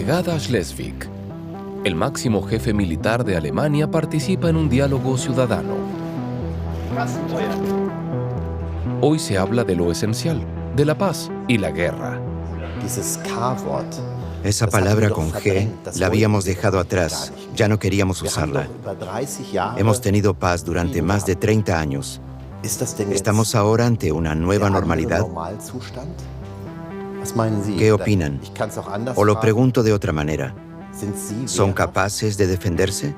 Brigada Schleswig. El máximo jefe militar de Alemania participa en un diálogo ciudadano. Hoy se habla de lo esencial, de la paz y la guerra. Esa palabra con G la habíamos dejado atrás, ya no queríamos usarla. Hemos tenido paz durante más de 30 años. ¿Estamos ahora ante una nueva normalidad? ¿Qué opinan? O lo pregunto de otra manera. ¿Son capaces de defenderse?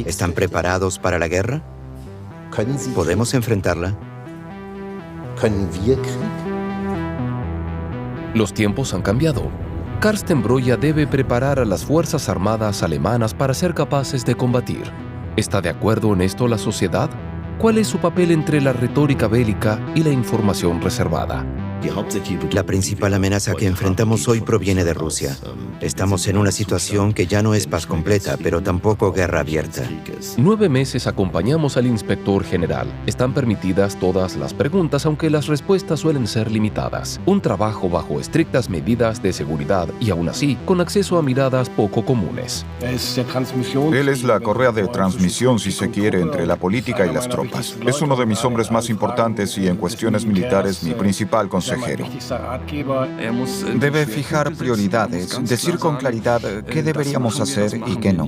¿Están preparados para la guerra? ¿Podemos enfrentarla? Los tiempos han cambiado. Carsten Breuer debe preparar a las Fuerzas Armadas alemanas para ser capaces de combatir. ¿Está de acuerdo en esto la sociedad? ¿Cuál es su papel entre la retórica bélica y la información reservada? La principal amenaza que enfrentamos hoy proviene de Rusia. Estamos en una situación que ya no es paz completa, pero tampoco guerra abierta. 9 meses acompañamos al inspector general. Están permitidas todas las preguntas, aunque las respuestas suelen ser limitadas. Un trabajo bajo estrictas medidas de seguridad y aún así, con acceso a miradas poco comunes. Él es la correa de transmisión, si se quiere, entre la política y las tropas. Es uno de mis hombres más importantes y en cuestiones militares mi principal consejero. Debe fijar prioridades, decir con claridad qué deberíamos hacer y qué no.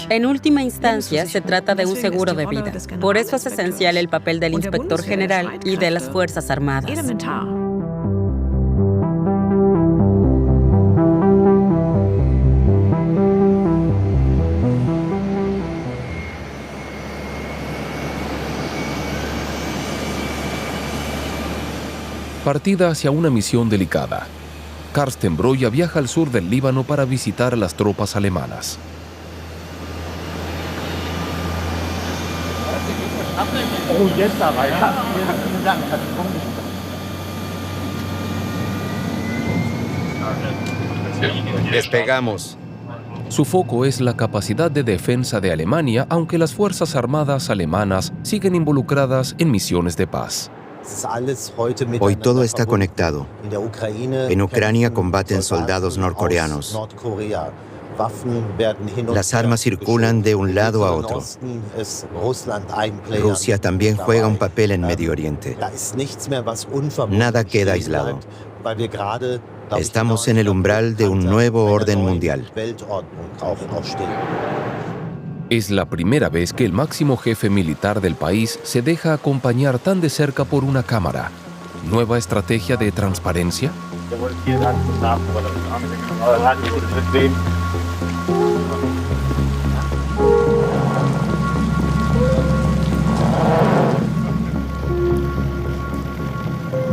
En última instancia, se trata de un seguro de vida. Por eso es esencial el papel del inspector general y de las Fuerzas Armadas. Partida hacia una misión delicada. Carsten Breuer viaja al sur del Líbano para visitar a las tropas alemanas. Despegamos. Su foco es la capacidad de defensa de Alemania, aunque las Fuerzas Armadas alemanas siguen involucradas en misiones de paz. Hoy todo está conectado. En Ucrania combaten soldados norcoreanos. Las armas circulan de un lado a otro. Rusia también juega un papel en Medio Oriente. Nada queda aislado. Estamos en el umbral de un nuevo orden mundial. Es la primera vez que el máximo jefe militar del país se deja acompañar tan de cerca por una cámara. ¿Nueva estrategia de transparencia?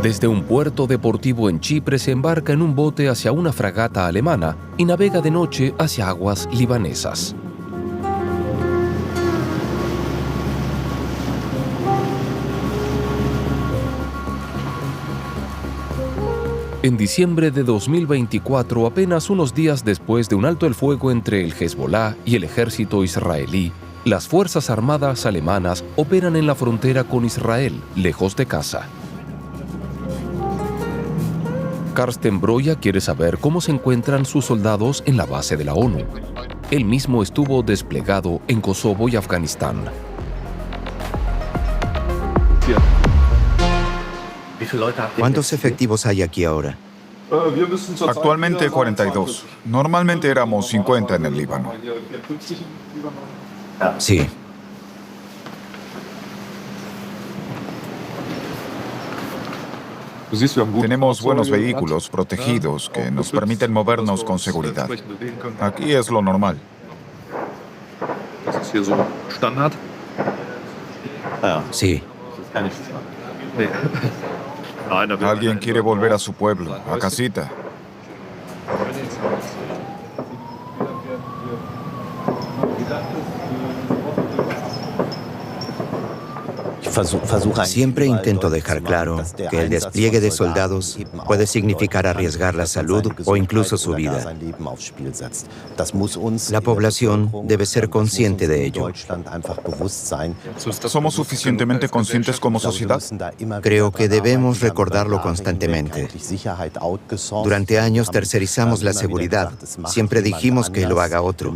Desde un puerto deportivo en Chipre se embarca en un bote hacia una fragata alemana y navega de noche hacia aguas libanesas. En diciembre de 2024, apenas unos días después de un alto el fuego entre el Hezbolá y el ejército israelí, las Fuerzas Armadas alemanas operan en la frontera con Israel, lejos de casa. Carsten Breuer quiere saber cómo se encuentran sus soldados en la base de la ONU. Él mismo estuvo desplegado en Kosovo y Afganistán. ¿Cuántos efectivos hay aquí ahora? Actualmente 42. Normalmente éramos 50 en el Líbano. Sí. Tenemos buenos vehículos protegidos que nos permiten movernos con seguridad. Aquí es lo normal. Sí. Alguien quiere volver a su pueblo, a casita. Siempre intento dejar claro que el despliegue de soldados puede significar arriesgar la salud o incluso su vida. La población debe ser consciente de ello. ¿Somos suficientemente conscientes como sociedad? Creo que debemos recordarlo constantemente. Durante años tercerizamos la seguridad. Siempre dijimos que lo haga otro.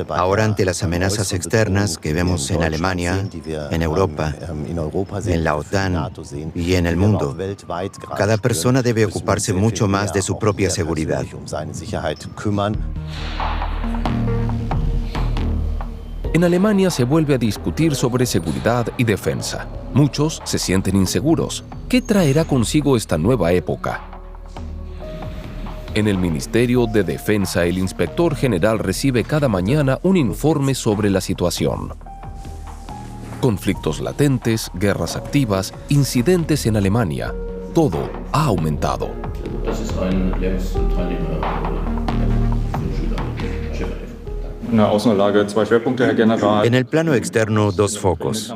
Ahora, ante las amenazas externas que vemos en Alemania, en Europa, en la OTAN y en el mundo, cada persona debe ocuparse mucho más de su propia seguridad. En Alemania se vuelve a discutir sobre seguridad y defensa. Muchos se sienten inseguros. ¿Qué traerá consigo esta nueva época? En el Ministerio de Defensa, el inspector general recibe cada mañana un informe sobre la situación. Conflictos latentes, guerras activas, incidentes en Alemania. Todo ha aumentado. En el plano externo, dos focos: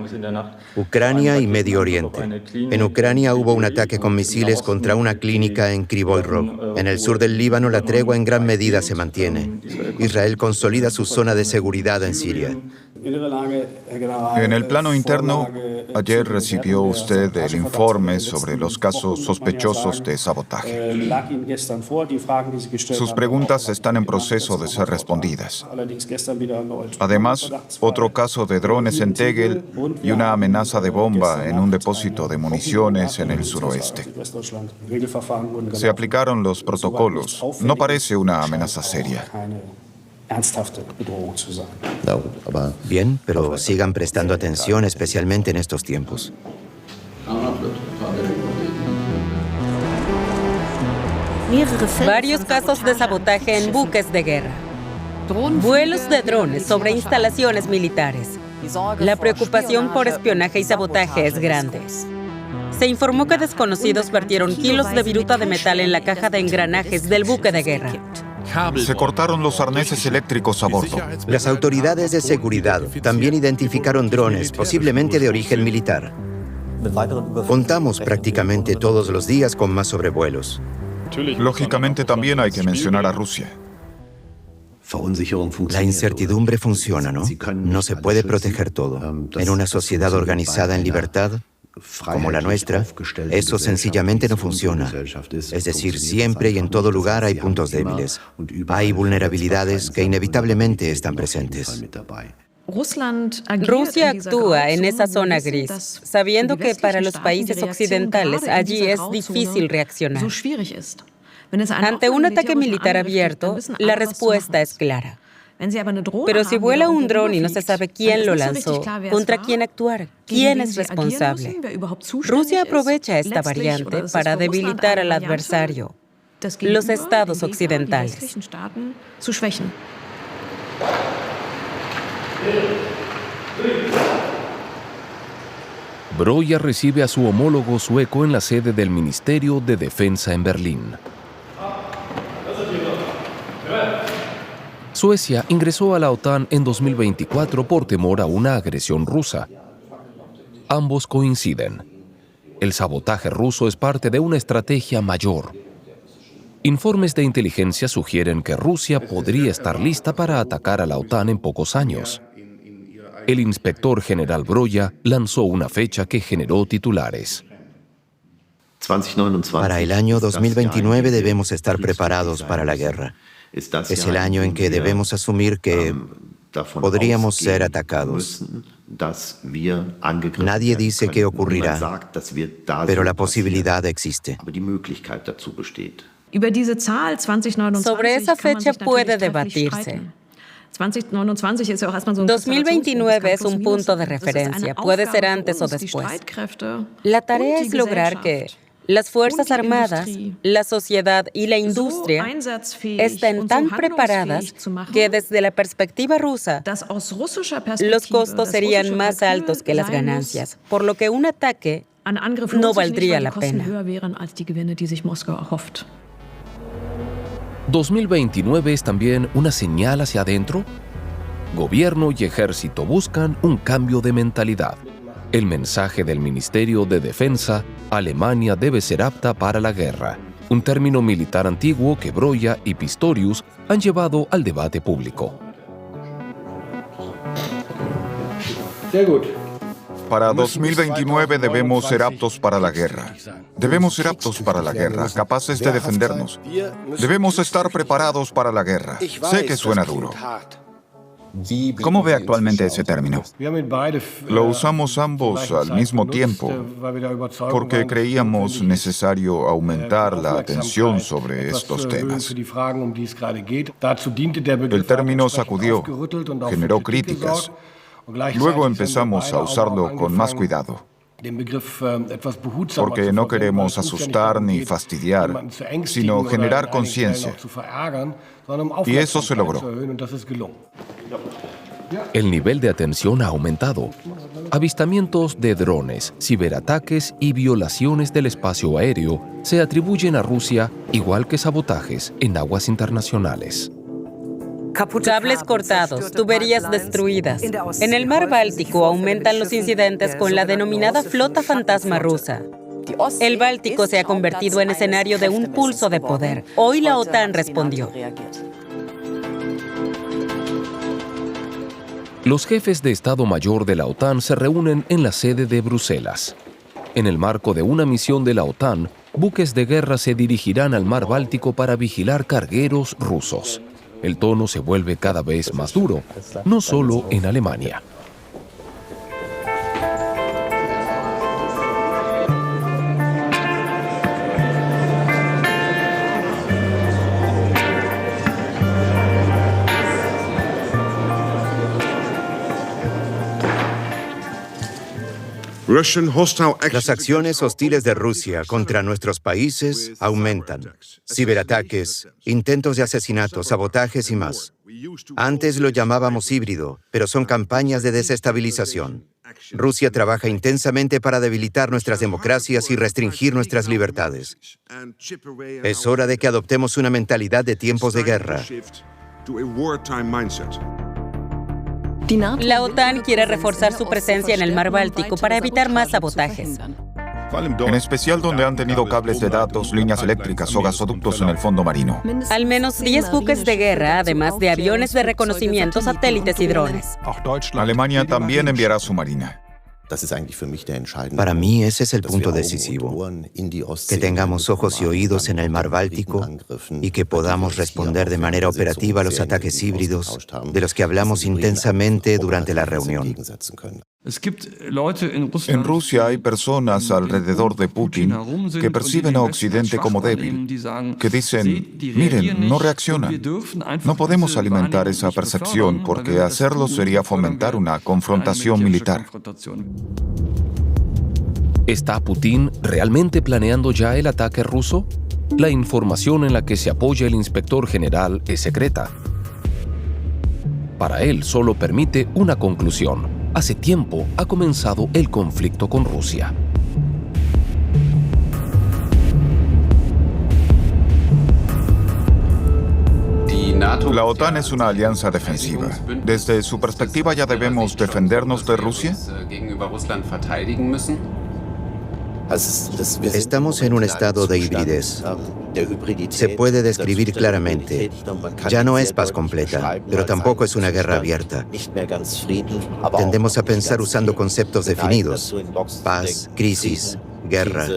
Ucrania y Medio Oriente. En Ucrania hubo un ataque con misiles contra una clínica en Kryvyi Rog. En el sur del Líbano, la tregua en gran medida se mantiene. Israel consolida su zona de seguridad en Siria. En el plano interno, ayer recibió usted el informe sobre los casos sospechosos de sabotaje. Sus preguntas están en proceso de ser respondidas. Además, otro caso de drones en Tegel y una amenaza de bomba en un depósito de municiones en el suroeste. Se aplicaron los protocolos. No parece una amenaza seria. Bien, pero sigan prestando atención, especialmente en estos tiempos. Varios casos de sabotaje en buques de guerra. Vuelos de drones sobre instalaciones militares. La preocupación por espionaje y sabotaje es grande. Se informó que desconocidos vertieron kilos de viruta de metal en la caja de engranajes del buque de guerra. Se cortaron los arneses eléctricos a bordo. Las autoridades de seguridad también identificaron drones, posiblemente de origen militar. Contamos prácticamente todos los días con más sobrevuelos. Lógicamente también hay que mencionar a Rusia. La incertidumbre funciona, ¿no? No se puede proteger todo. En una sociedad organizada en libertad, como la nuestra, eso sencillamente no funciona. Es decir, siempre y en todo lugar hay puntos débiles. Hay vulnerabilidades que inevitablemente están presentes. Rusia actúa en esa zona gris, sabiendo que para los países occidentales allí es difícil reaccionar. Ante un ataque militar abierto, la respuesta es clara. Pero si vuela un dron y no se sabe quién lo lanzó, ¿contra quién actuar? ¿Quién es responsable? Rusia aprovecha esta variante para debilitar al adversario, los estados occidentales. Broya recibe a su homólogo sueco en la sede del Ministerio de Defensa en Berlín. Suecia ingresó a la OTAN en 2024 por temor a una agresión rusa. Ambos coinciden. El sabotaje ruso es parte de una estrategia mayor. Informes de inteligencia sugieren que Rusia podría estar lista para atacar a la OTAN en pocos años. El inspector general Broya lanzó una fecha que generó titulares. Para el año 2029 debemos estar preparados para la guerra. Es el año en que debemos asumir que podríamos ser atacados. Nadie dice qué ocurrirá, pero la posibilidad existe. Sobre esa fecha puede debatirse. 2029 es un punto de referencia, puede ser antes o después. La tarea es lograr que las Fuerzas Armadas, la sociedad y la industria estén tan preparadas que desde la perspectiva rusa, los costos serían más altos que las ganancias, por lo que un ataque no valdría la pena. 2029 es también una señal hacia adentro. Gobierno y ejército buscan un cambio de mentalidad. El mensaje del Ministerio de Defensa: Alemania debe ser apta para la guerra, un término militar antiguo que Broya y Pistorius han llevado al debate público. Para 2029 debemos ser aptos para la guerra. Debemos ser aptos para la guerra, capaces de defendernos. Debemos estar preparados para la guerra. Sé que suena duro. ¿Cómo ve actualmente ese término? Lo usamos ambos al mismo tiempo porque creíamos necesario aumentar la atención sobre estos temas. El término sacudió, generó críticas. Luego empezamos a usarlo con más cuidado, porque no queremos asustar ni fastidiar, sino generar conciencia. Y eso se logró. El nivel de atención ha aumentado. Avistamientos de drones, ciberataques y violaciones del espacio aéreo se atribuyen a Rusia, igual que sabotajes en aguas internacionales. Cables cortados, tuberías destruidas. En el mar Báltico aumentan los incidentes con la denominada flota fantasma rusa. El Báltico se ha convertido en escenario de un pulso de poder. Hoy la OTAN respondió. Los jefes de Estado Mayor de la OTAN se reúnen en la sede de Bruselas. En el marco de una misión de la OTAN, buques de guerra se dirigirán al mar Báltico para vigilar cargueros rusos. El tono se vuelve cada vez más duro, no solo en Alemania. Las acciones hostiles de Rusia contra nuestros países aumentan. Ciberataques, intentos de asesinato, sabotajes y más. Antes lo llamábamos híbrido, pero son campañas de desestabilización. Rusia trabaja intensamente para debilitar nuestras democracias y restringir nuestras libertades. Es hora de que adoptemos una mentalidad de tiempos de guerra. La OTAN quiere reforzar su presencia en el mar Báltico para evitar más sabotajes. En especial donde han tenido cables de datos, líneas eléctricas o gasoductos en el fondo marino. Al menos 10 buques de guerra, además de aviones de reconocimiento, satélites y drones. Alemania también enviará su marina. Para mí ese es el punto decisivo, que tengamos ojos y oídos en el mar Báltico y que podamos responder de manera operativa a los ataques híbridos de los que hablamos intensamente durante la reunión. En Rusia hay personas alrededor de Putin que perciben a Occidente como débil, que dicen, miren, no reaccionan. No podemos alimentar esa percepción porque hacerlo sería fomentar una confrontación militar. ¿Está Putin realmente planeando ya el ataque ruso? La información en la que se apoya el inspector general es secreta. Para él solo permite una conclusión. Hace tiempo ha comenzado el conflicto con Rusia. La OTAN es una alianza defensiva. Desde su perspectiva, ¿ya debemos defendernos de Rusia? Estamos en un estado de hibridez. Se puede describir claramente. Ya no es paz completa, pero tampoco es una guerra abierta. Tendemos a pensar usando conceptos definidos: paz, crisis, guerra.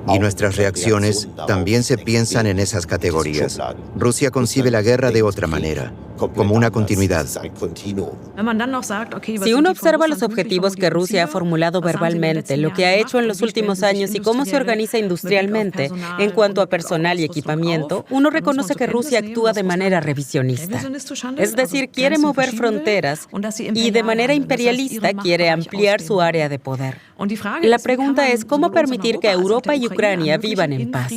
Y nuestras reacciones también se piensan en esas categorías. Rusia concibe la guerra de otra manera, como una continuidad. Si uno observa los objetivos que Rusia ha formulado verbalmente, lo que ha hecho en los últimos años y cómo se organiza industrialmente en cuanto a personal y equipamiento, uno reconoce que Rusia actúa de manera revisionista. Es decir, quiere mover fronteras y de manera imperialista quiere ampliar su área de poder. La pregunta es cómo permitir que Europa y Ucrania vivan en paz.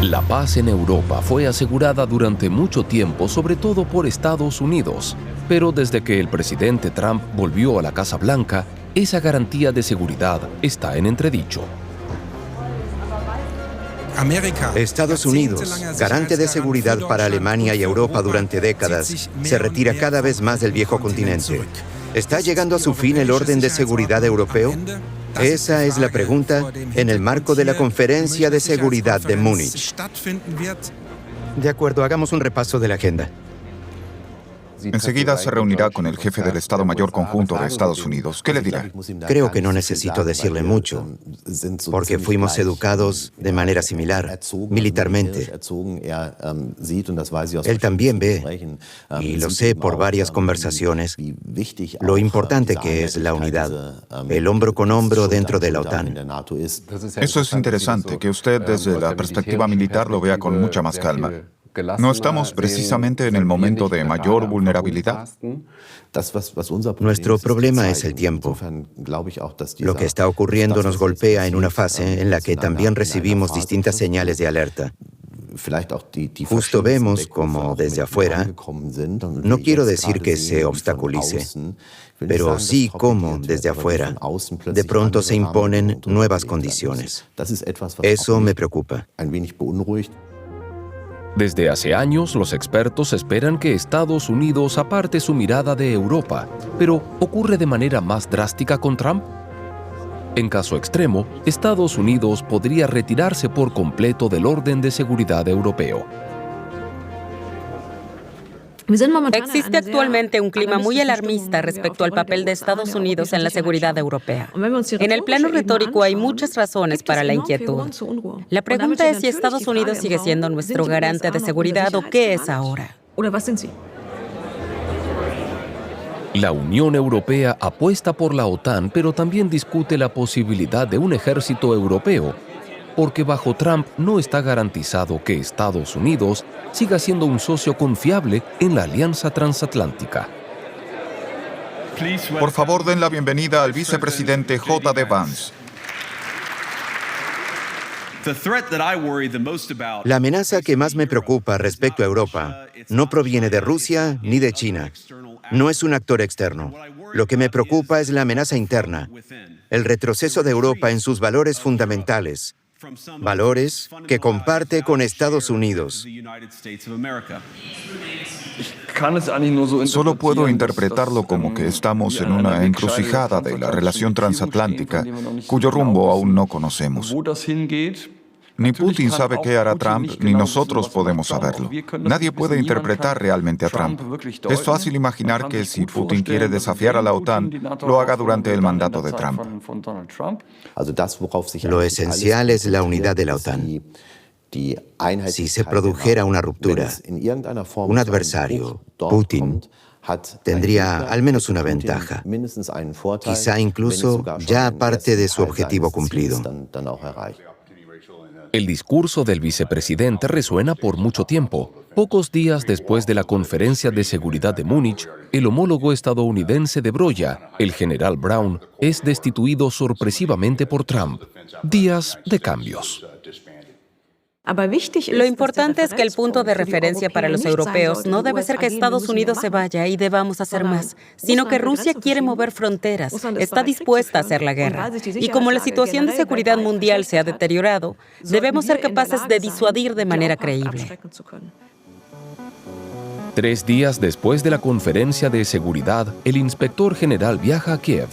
La paz en Europa fue asegurada durante mucho tiempo, sobre todo por Estados Unidos. Pero desde que el presidente Trump volvió a la Casa Blanca, esa garantía de seguridad está en entredicho. Estados Unidos, garante de seguridad para Alemania y Europa durante décadas, se retira cada vez más del viejo continente. ¿Está llegando a su fin el orden de seguridad europeo? Esa es la pregunta en el marco de la Conferencia de Seguridad de Múnich. De acuerdo, hagamos un repaso de la agenda. Enseguida se reunirá con el jefe del Estado Mayor Conjunto de Estados Unidos. ¿Qué le dirá? Creo que no necesito decirle mucho, porque fuimos educados de manera similar, militarmente. Él también ve, y lo sé por varias conversaciones, lo importante que es la unidad, el hombro con hombro dentro de la OTAN. Eso es interesante, que usted desde la perspectiva militar lo vea con mucha más calma. ¿No estamos precisamente en el momento de mayor vulnerabilidad? Nuestro problema es el tiempo. Lo que está ocurriendo nos golpea en una fase en la que también recibimos distintas señales de alerta. Justo vemos como desde afuera, no quiero decir que se obstaculice, pero sí como desde afuera, de pronto se imponen nuevas condiciones. Eso me preocupa. Desde hace años, los expertos esperan que Estados Unidos aparte su mirada de Europa, pero ¿ocurre de manera más drástica con Trump? En caso extremo, Estados Unidos podría retirarse por completo del orden de seguridad europeo. Existe actualmente un clima muy alarmista respecto al papel de Estados Unidos en la seguridad europea. En el plano retórico hay muchas razones para la inquietud. La pregunta es si Estados Unidos sigue siendo nuestro garante de seguridad o qué es ahora. La Unión Europea apuesta por la OTAN, pero también discute la posibilidad de un ejército europeo, porque bajo Trump no está garantizado que Estados Unidos siga siendo un socio confiable en la alianza transatlántica. Por favor, den la bienvenida al vicepresidente J.D. Vance. La amenaza que más me preocupa respecto a Europa no proviene de Rusia ni de China. No es un actor externo. Lo que me preocupa es la amenaza interna, el retroceso de Europa en sus valores fundamentales, valores que comparte con Estados Unidos. Solo puedo interpretarlo como que estamos en una encrucijada de la relación transatlántica, cuyo rumbo aún no conocemos. Ni Putin sabe qué hará Trump, ni nosotros podemos saberlo. Nadie puede interpretar realmente a Trump. Es fácil imaginar que si Putin quiere desafiar a la OTAN, lo haga durante el mandato de Trump. Lo esencial es la unidad de la OTAN. Si se produjera una ruptura, un adversario, Putin, tendría al menos una ventaja, quizá incluso ya parte de su objetivo cumplido. El discurso del vicepresidente resuena por mucho tiempo. Pocos días después de la Conferencia de Seguridad de Múnich, el homólogo estadounidense de Broya, el general Brown, es destituido sorpresivamente por Trump. Días de cambios. Lo importante es que el punto de referencia para los europeos no debe ser que Estados Unidos se vaya y debamos hacer más, sino que Rusia quiere mover fronteras, está dispuesta a hacer la guerra. Y como la situación de seguridad mundial se ha deteriorado, debemos ser capaces de disuadir de manera creíble. 3 días después de la conferencia de seguridad, el inspector general viaja a Kiev.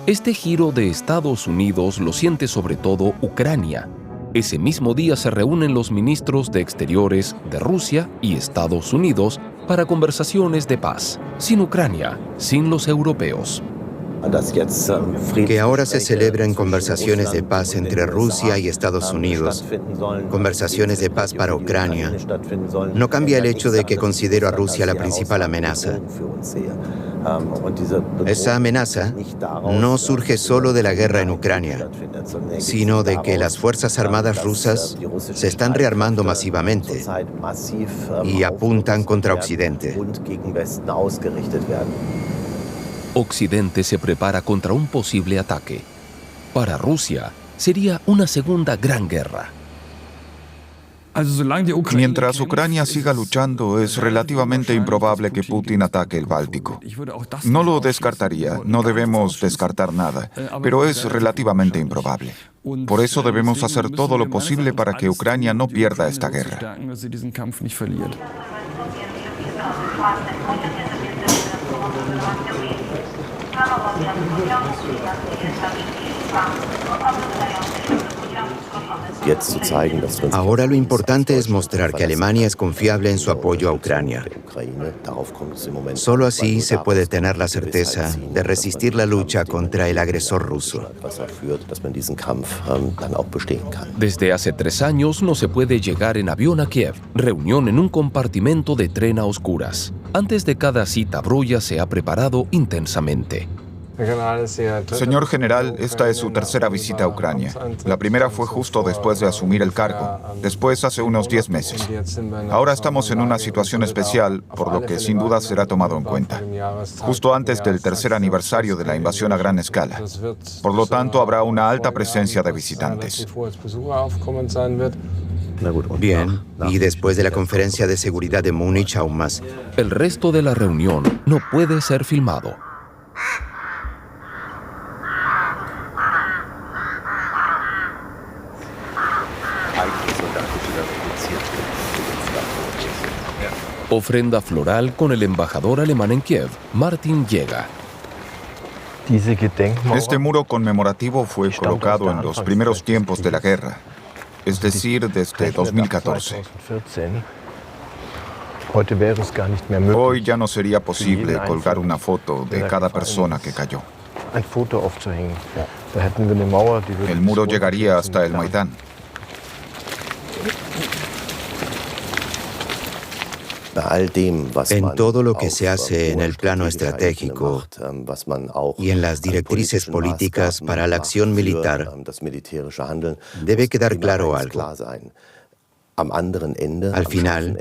Este giro de Estados Unidos lo siente sobre todo Ucrania. Ese mismo día se reúnen los ministros de Exteriores de Rusia y Estados Unidos para conversaciones de paz, sin Ucrania, sin los europeos. Que ahora se celebren conversaciones de paz entre Rusia y Estados Unidos, conversaciones de paz para Ucrania, no cambia el hecho de que considero a Rusia la principal amenaza. Esa amenaza no surge solo de la guerra en Ucrania, sino de que las Fuerzas Armadas rusas se están rearmando masivamente y apuntan contra Occidente. Occidente se prepara contra un posible ataque. Para Rusia, sería una segunda gran guerra. Mientras Ucrania siga luchando, es relativamente improbable que Putin ataque el Báltico. No lo descartaría, no debemos descartar nada, pero es relativamente improbable. Por eso debemos hacer todo lo posible para que Ucrania no pierda esta guerra. Ahora lo importante es mostrar que Alemania es confiable en su apoyo a Ucrania. Solo así se puede tener la certeza de resistir la lucha contra el agresor ruso. Desde hace 3 años no se puede llegar en avión a Kiev. Reunión en un compartimento de tren a oscuras. Antes de cada cita, Broya se ha preparado intensamente. Señor general, esta es su tercera visita a Ucrania. La primera fue justo después de asumir el cargo, después hace unos 10 meses. Ahora estamos en una situación especial, por lo que sin duda será tomado en cuenta. Justo antes del tercer aniversario de la invasión a gran escala. Por lo tanto, habrá una alta presencia de visitantes. Bien, y después de la conferencia de seguridad de Múnich aún más. El resto de la reunión no puede ser filmado. Ofrenda floral con el embajador alemán en Kiev, Martin llega. Este muro conmemorativo fue colocado en los primeros tiempos de la guerra, es decir, desde 2014. Hoy ya no sería posible colgar una foto de cada persona que cayó. El muro llegaría hasta el Maidán. En todo lo que se hace en el plano estratégico y en las directrices políticas para la acción militar, debe quedar claro algo. Al final,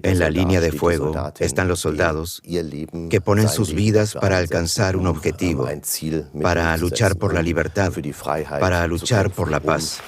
en la línea de fuego, están los soldados que ponen sus vidas para alcanzar un objetivo, para luchar por la libertad, para luchar por la paz.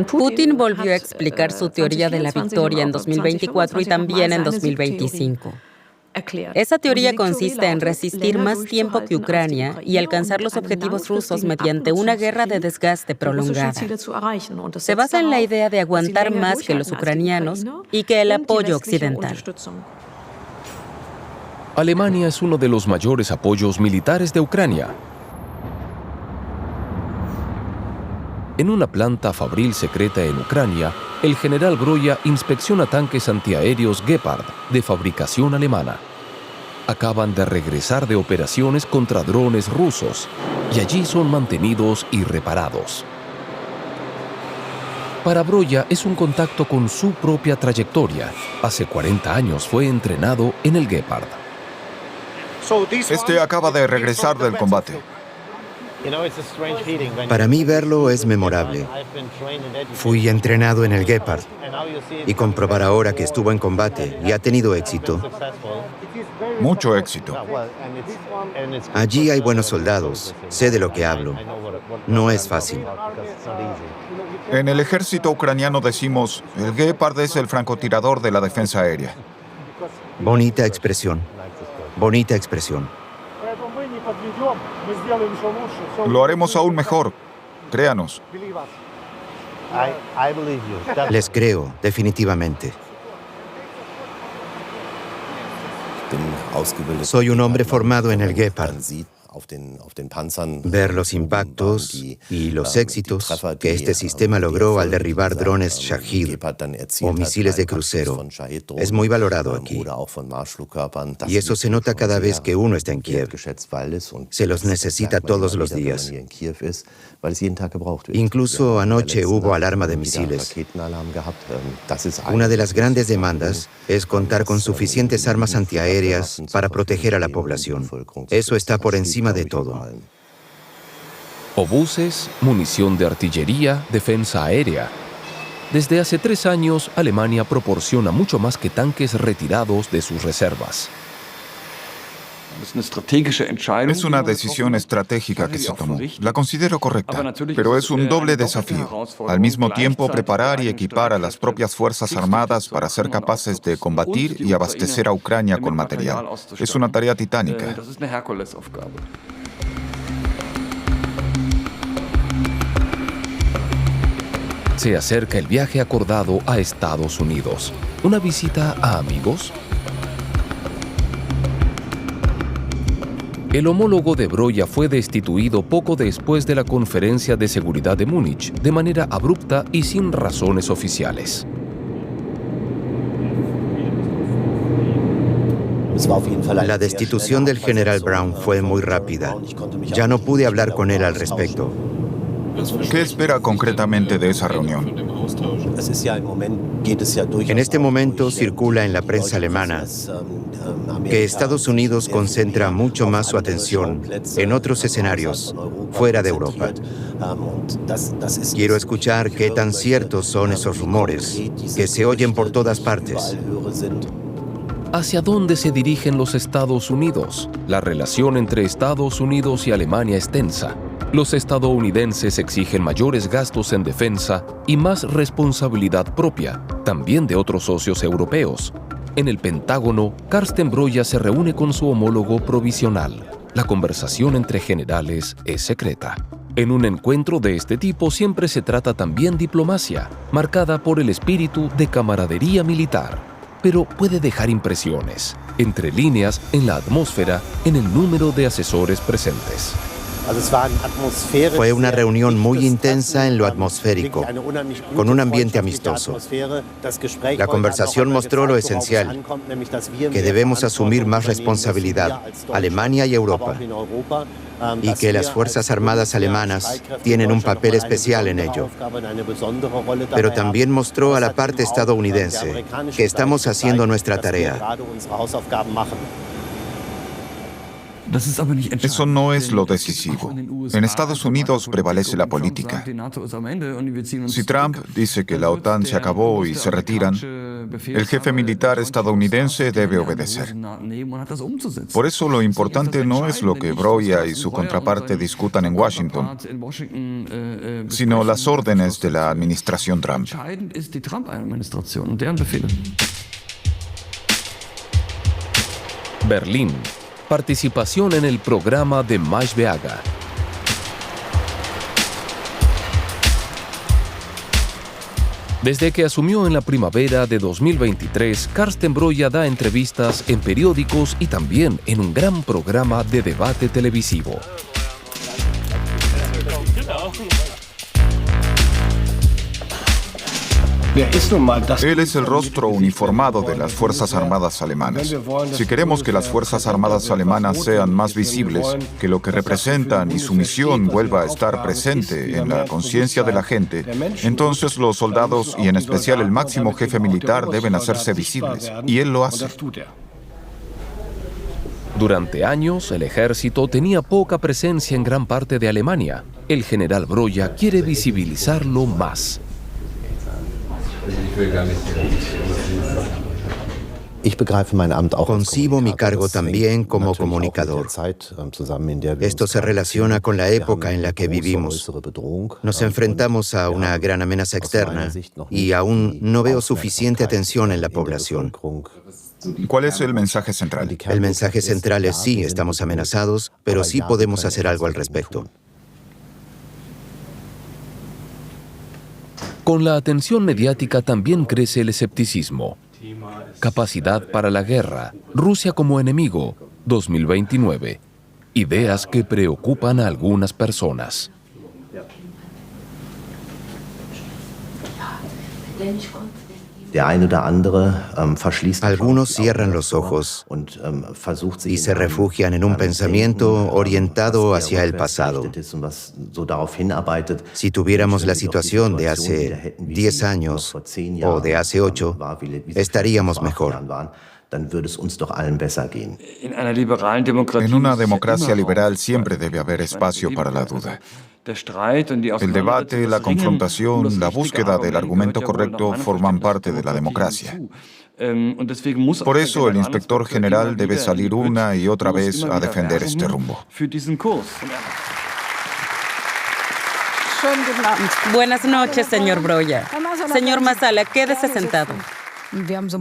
Putin volvió a explicar su teoría de la victoria en 2024 y también en 2025. Esa teoría consiste en resistir más tiempo que Ucrania y alcanzar los objetivos rusos mediante una guerra de desgaste prolongada. Se basa en la idea de aguantar más que los ucranianos y que el apoyo occidental. Alemania es uno de los mayores apoyos militares de Ucrania. En una planta fabril secreta en Ucrania, el general Broya inspecciona tanques antiaéreos Gepard de fabricación alemana. Acaban de regresar de operaciones contra drones rusos y allí son mantenidos y reparados. Para Broya es un contacto con su propia trayectoria. Hace 40 años fue entrenado en el Gepard. Este acaba de regresar del combate. Para mí verlo es memorable. Fui entrenado en el Gepard y comprobar ahora que estuvo en combate y ha tenido éxito. Mucho éxito. Allí hay buenos soldados, sé de lo que hablo. No es fácil. En el ejército ucraniano decimos, el Gepard es el francotirador de la defensa aérea. Bonita expresión. Bonita expresión. Lo haremos aún mejor, créanos. Les creo, definitivamente. Soy un hombre formado en el Gepard. Ver los impactos y los éxitos que este sistema logró al derribar drones Shahid o misiles de crucero es muy valorado aquí. Y eso se nota cada vez que uno está en Kiev. Se los necesita todos los días. Incluso anoche hubo alarma de misiles. Una de las grandes demandas es contar con suficientes armas antiaéreas para proteger a la población. Eso está por encima de todo. Obuses, munición de artillería, defensa aérea. Desde hace 3 años, Alemania proporciona mucho más que tanques retirados de sus reservas. Es una decisión estratégica que se tomó. La considero correcta, pero es un doble desafío. Al mismo tiempo, preparar y equipar a las propias Fuerzas Armadas para ser capaces de combatir y abastecer a Ucrania con material. Es una tarea titánica. Se acerca el viaje acordado a Estados Unidos. ¿Una visita a amigos? El homólogo de Broya fue destituido poco después de la Conferencia de Seguridad de Múnich, de manera abrupta y sin razones oficiales. La destitución del general Braun fue muy rápida. Ya no pude hablar con él al respecto. ¿Qué espera concretamente de esa reunión? En este momento circula en la prensa alemana que Estados Unidos concentra mucho más su atención en otros escenarios fuera de Europa. Quiero escuchar qué tan ciertos son esos rumores que se oyen por todas partes. ¿Hacia dónde se dirigen los Estados Unidos? La relación entre Estados Unidos y Alemania es tensa. Los estadounidenses exigen mayores gastos en defensa y más responsabilidad propia, también de otros socios europeos. En el Pentágono, Karsten Breuer se reúne con su homólogo provisional. La conversación entre generales es secreta. En un encuentro de este tipo siempre se trata también diplomacia, marcada por el espíritu de camaradería militar, pero puede dejar impresiones, entre líneas, en la atmósfera, en el número de asesores presentes. Fue una reunión muy intensa en lo atmosférico, con un ambiente amistoso. La conversación mostró lo esencial, que debemos asumir más responsabilidad, Alemania y Europa, y que las Fuerzas Armadas alemanas tienen un papel especial en ello. Pero también mostró a la parte estadounidense que estamos haciendo nuestra tarea. Eso no es lo decisivo. En Estados Unidos prevalece la política. Si Trump dice que la OTAN se acabó y se retiran, el jefe militar estadounidense debe obedecer. Por eso lo importante no es lo que Breuer y su contraparte discutan en Washington, sino las órdenes de la administración Trump. Berlín. Participación en el programa de Maischberger. Desde que asumió en la primavera de 2023, Karsten Breuer da entrevistas en periódicos y también en un gran programa de debate televisivo. Él es el rostro uniformado de las Fuerzas Armadas alemanas. Si queremos que las Fuerzas Armadas alemanas sean más visibles, que lo que representan y su misión vuelva a estar presente en la conciencia de la gente, entonces los soldados y en especial el máximo jefe militar deben hacerse visibles. Y él lo hace. Durante años, el ejército tenía poca presencia en gran parte de Alemania. El general Breuer quiere visibilizarlo más. Concibo mi cargo también como comunicador. Esto se relaciona con la época en la que vivimos. Nos enfrentamos a una gran amenaza externa y aún no veo suficiente atención en la población. ¿Cuál es el mensaje central? El mensaje central es sí, estamos amenazados, pero sí podemos hacer algo al respecto. Con la atención mediática también crece el escepticismo. Capacidad para la guerra, Rusia como enemigo, 2029. Ideas que preocupan a algunas personas. Algunos cierran los ojos y se refugian en un pensamiento orientado hacia el pasado. Si tuviéramos la situación de hace 10 años o de hace 8, estaríamos mejor. En una democracia liberal siempre debe haber espacio para la duda. El debate, la confrontación, la búsqueda del argumento correcto forman parte de la democracia. Por eso el inspector general debe salir una y otra vez a defender este rumbo. Buenas noches, señor Broya. Señor Masala, quédese sentado.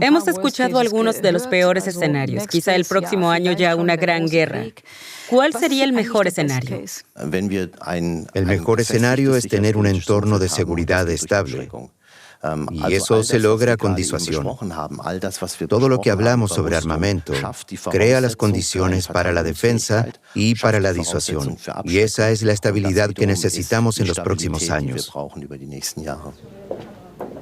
Hemos escuchado algunos de los peores escenarios, quizá el próximo año ya una gran guerra. ¿Cuál sería el mejor escenario? El mejor escenario es tener un entorno de seguridad estable. Y eso se logra con disuasión. Todo lo que hablamos sobre armamento crea las condiciones para la defensa y para la disuasión. Y esa es la estabilidad que necesitamos en los próximos años.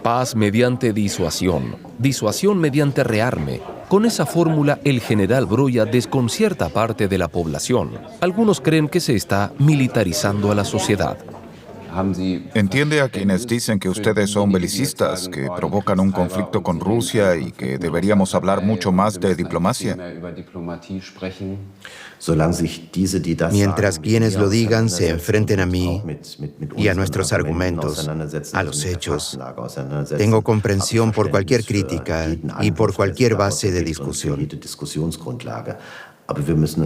Paz mediante disuasión, disuasión mediante rearme. Con esa fórmula, el general Broya desconcierta a parte de la población. Algunos creen que se está militarizando a la sociedad. ¿Entiende a quienes dicen que ustedes son belicistas, que provocan un conflicto con Rusia y que deberíamos hablar mucho más de diplomacia? Mientras quienes lo digan se enfrenten a mí y a nuestros argumentos, a los hechos, tengo comprensión por cualquier crítica y por cualquier base de discusión.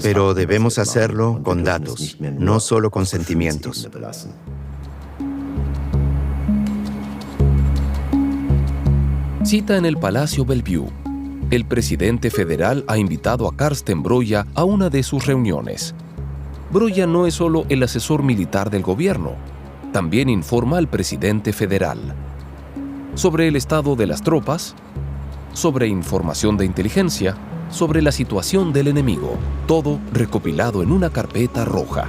Pero debemos hacerlo con datos, no solo con sentimientos. Cita en el Palacio Bellevue. El presidente federal ha invitado a Karsten Broya a una de sus reuniones. Broya no es solo el asesor militar del gobierno, también informa al presidente federal sobre el estado de las tropas, sobre información de inteligencia, sobre la situación del enemigo, todo recopilado en una carpeta roja.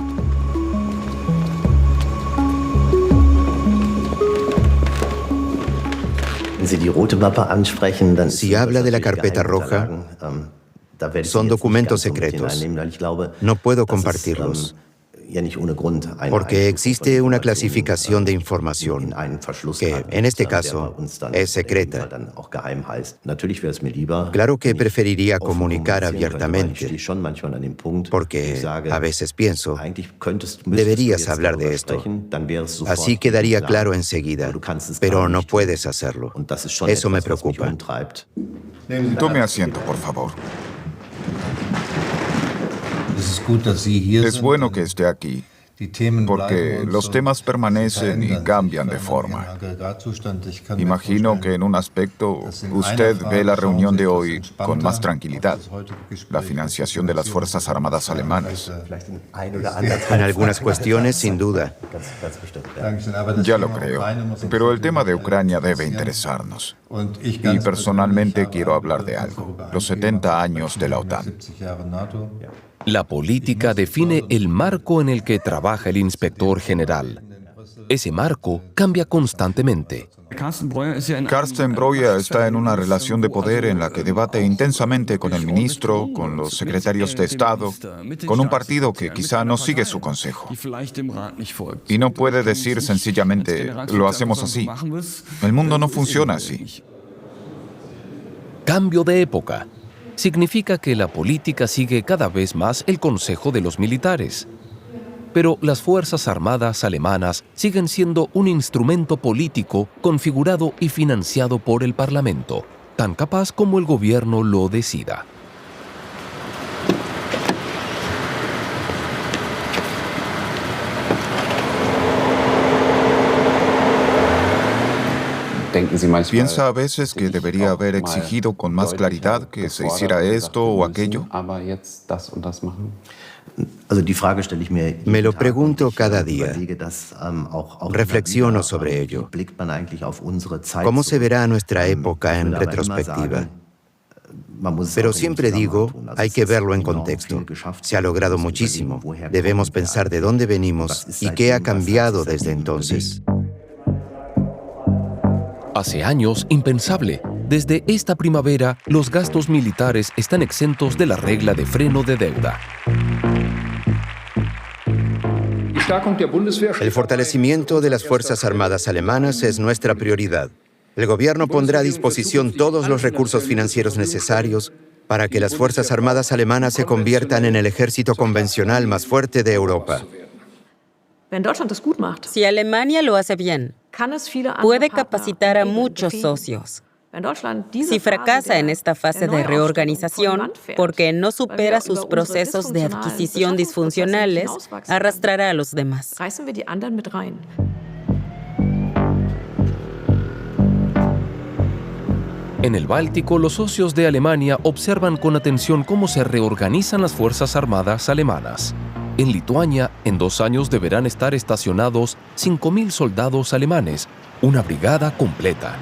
Si habla de la carpeta roja, son documentos secretos. No puedo compartirlos, porque existe una clasificación de información que, en este caso, es secreta. Claro que preferiría comunicar abiertamente, porque a veces pienso, deberías hablar de esto. Así quedaría claro enseguida, pero no puedes hacerlo. Eso me preocupa. Tome asiento, por favor. Es bueno que esté aquí, porque los temas permanecen y cambian de forma. Imagino que en un aspecto usted ve la reunión de hoy con más tranquilidad, la financiación de las Fuerzas Armadas alemanas. En algunas cuestiones, sin duda. Ya lo creo, pero el tema de Ucrania debe interesarnos. Y personalmente quiero hablar de algo, los 70 años de la OTAN. La política define el marco en el que trabaja el inspector general. Ese marco cambia constantemente. Karsten Broya está en una relación de poder en la que debate intensamente con el ministro, con los secretarios de Estado, con un partido que quizá no sigue su consejo. Y no puede decir sencillamente, lo hacemos así. El mundo no funciona así. Cambio de época. Significa que la política sigue cada vez más el consejo de los militares. Pero las Fuerzas Armadas alemanas siguen siendo un instrumento político configurado y financiado por el Parlamento, tan capaz como el gobierno lo decida. ¿Piensa a veces que debería haber exigido con más claridad que se hiciera esto o aquello? Me lo pregunto cada día. Reflexiono sobre ello. ¿Cómo se verá nuestra época en retrospectiva? Pero siempre digo, hay que verlo en contexto. Se ha logrado muchísimo. Debemos pensar de dónde venimos y qué ha cambiado desde entonces. Hace años, impensable. Desde esta primavera, los gastos militares están exentos de la regla de freno de deuda. El fortalecimiento de las Fuerzas Armadas alemanas es nuestra prioridad. El gobierno pondrá a disposición todos los recursos financieros necesarios para que las Fuerzas Armadas alemanas se conviertan en el ejército convencional más fuerte de Europa. Si Alemania lo hace bien, puede capacitar a muchos socios. Si fracasa en esta fase de reorganización, porque no supera sus procesos de adquisición disfuncionales, arrastrará a los demás. En el Báltico, los socios de Alemania observan con atención cómo se reorganizan las fuerzas armadas alemanas. En Lituania, en 2 años deberán estar estacionados 5.000 soldados alemanes, una brigada completa.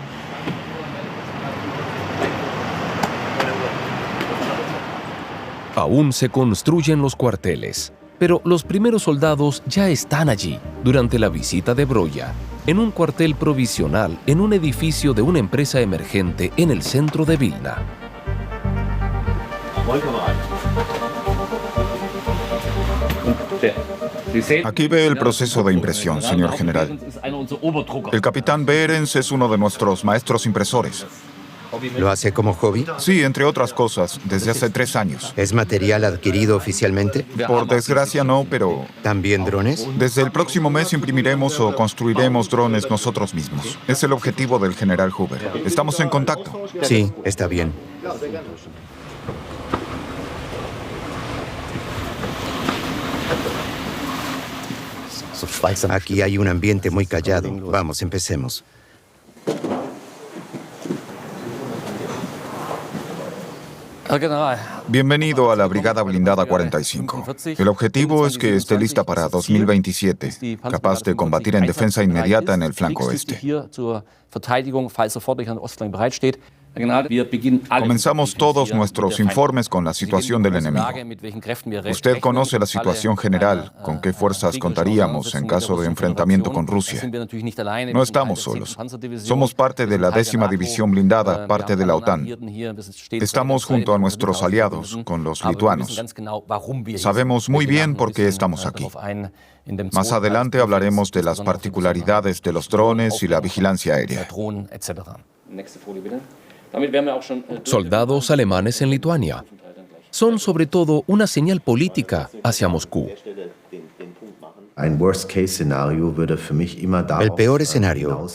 Aún se construyen los cuarteles, pero los primeros soldados ya están allí durante la visita de Broya, en un cuartel provisional en un edificio de una empresa emergente en el centro de Vilna. Aquí ve el proceso de impresión, señor general. El capitán Behrens es uno de nuestros maestros impresores. ¿Lo hace como hobby? Sí, entre otras cosas, desde hace 3 años. ¿Es material adquirido oficialmente? Por desgracia no, pero ¿También drones? desde el próximo mes imprimiremos o construiremos drones nosotros mismos. Es el objetivo del general Huber. Estamos en contacto. Sí, está bien. Aquí hay un ambiente muy callado. Vamos, empecemos. Bienvenido a la Brigada Blindada 45. El objetivo es que esté lista para 2027, capaz de combatir en defensa inmediata en el flanco oeste. Comenzamos todos nuestros informes con la situación del enemigo. Usted conoce la situación general, con qué fuerzas contaríamos en caso de enfrentamiento con Rusia. No estamos solos. Somos parte de la 10ª División Blindada, parte de la OTAN. Estamos junto a nuestros aliados, con los lituanos. Sabemos muy bien por qué estamos aquí. Más adelante hablaremos de las particularidades de los drones y la vigilancia aérea. Soldados alemanes en Lituania son sobre todo una señal política hacia Moscú. El peor escenario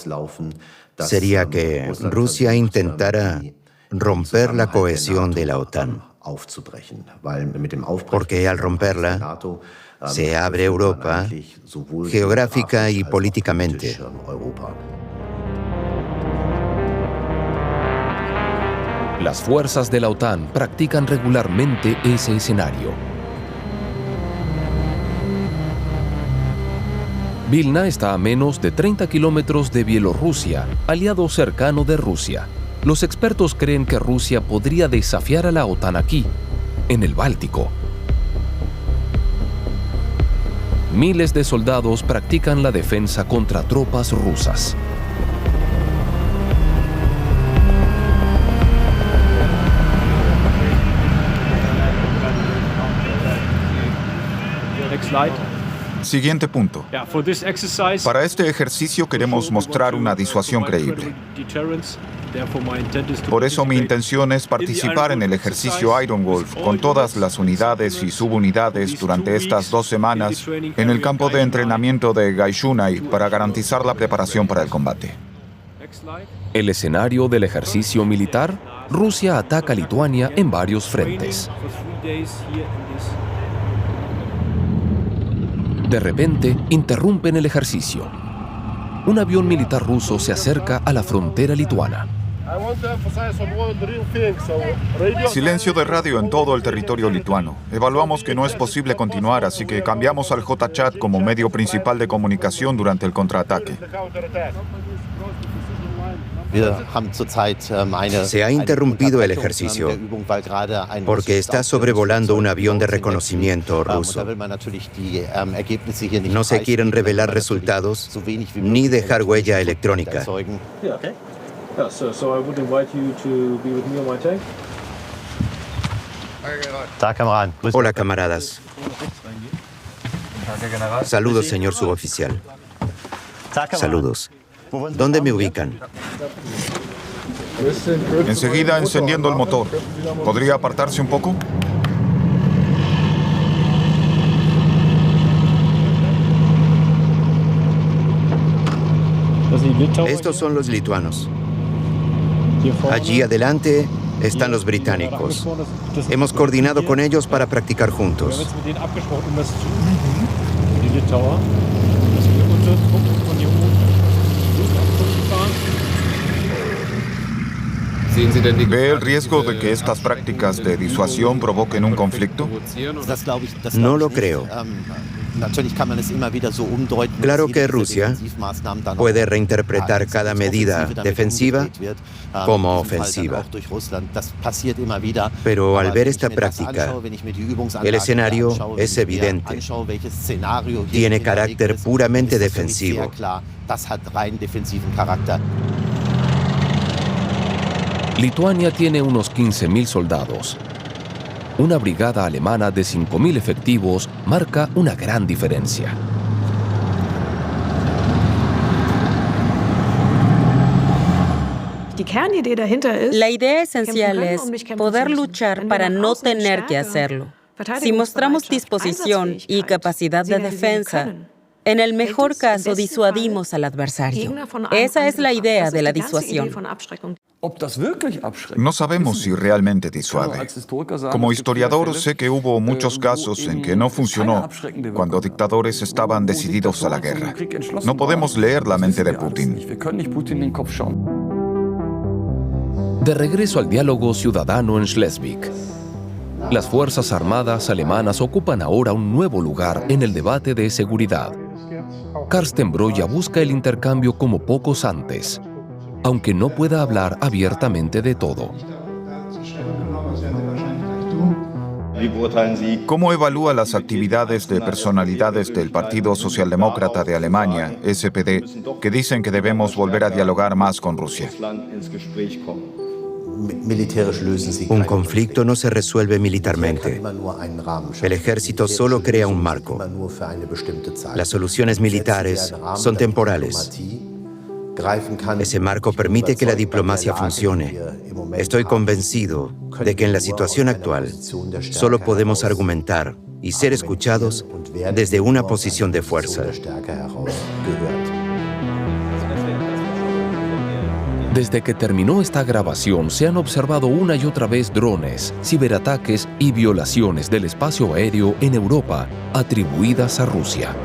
sería que Rusia intentara romper la cohesión de la OTAN, porque al romperla se abre Europa geográfica y políticamente. Las fuerzas de la OTAN practican regularmente ese escenario. Vilna está a menos de 30 kilómetros de Bielorrusia, aliado cercano de Rusia. Los expertos creen que Rusia podría desafiar a la OTAN aquí, en el Báltico. Miles de soldados practican la defensa contra tropas rusas. Siguiente punto. Para este ejercicio queremos mostrar una disuasión creíble. Por eso mi intención es participar en el ejercicio Iron Wolf con todas las unidades y subunidades durante estas 2 semanas en el campo de entrenamiento de Gaishunai para garantizar la preparación para el combate. El escenario del ejercicio militar, Rusia ataca a Lituania en varios frentes. De repente, interrumpen el ejercicio. Un avión militar ruso se acerca a la frontera lituana. Silencio de radio en todo el territorio lituano. Evaluamos que no es posible continuar, así que cambiamos al JChat como medio principal de comunicación durante el contraataque. Se ha interrumpido el ejercicio porque está sobrevolando un avión de reconocimiento ruso. No se quieren revelar resultados ni dejar huella electrónica. Hola, camaradas. Saludos, señor suboficial. Saludos. ¿Dónde me ubican? Enseguida encendiendo el motor. ¿Podría apartarse un poco? Estos son los lituanos. Allí adelante están los británicos. Hemos coordinado con ellos para practicar juntos. ¿Ve el riesgo de que estas prácticas de disuasión provoquen un conflicto? No lo creo. Claro que Rusia puede reinterpretar cada medida defensiva como ofensiva. Pero al ver esta práctica, el escenario es evidente. Tiene carácter puramente defensivo. Lituania tiene unos 15.000 soldados. Una brigada alemana de 5.000 efectivos marca una gran diferencia. La idea esencial es poder luchar para no tener que hacerlo. Si mostramos disposición y capacidad de defensa, en el mejor caso disuadimos al adversario. Esa es la idea de la disuasión. No sabemos si realmente disuade. Como historiador sé que hubo muchos casos en que no funcionó cuando dictadores estaban decididos a la guerra. No podemos leer la mente de Putin. De regreso al diálogo ciudadano en Schleswig. Las Fuerzas Armadas alemanas ocupan ahora un nuevo lugar en el debate de seguridad. Karsten Breuer busca el intercambio como pocos antes, aunque no pueda hablar abiertamente de todo. ¿Cómo evalúa las actividades de personalidades del Partido Socialdemócrata de Alemania, SPD, que dicen que debemos volver a dialogar más con Rusia? Un conflicto no se resuelve militarmente. El ejército solo crea un marco. Las soluciones militares son temporales. Ese marco permite que la diplomacia funcione. Estoy convencido de que en la situación actual solo podemos argumentar y ser escuchados desde una posición de fuerza. Desde que terminó esta grabación, se han observado una y otra vez drones, ciberataques y violaciones del espacio aéreo en Europa atribuidas a Rusia.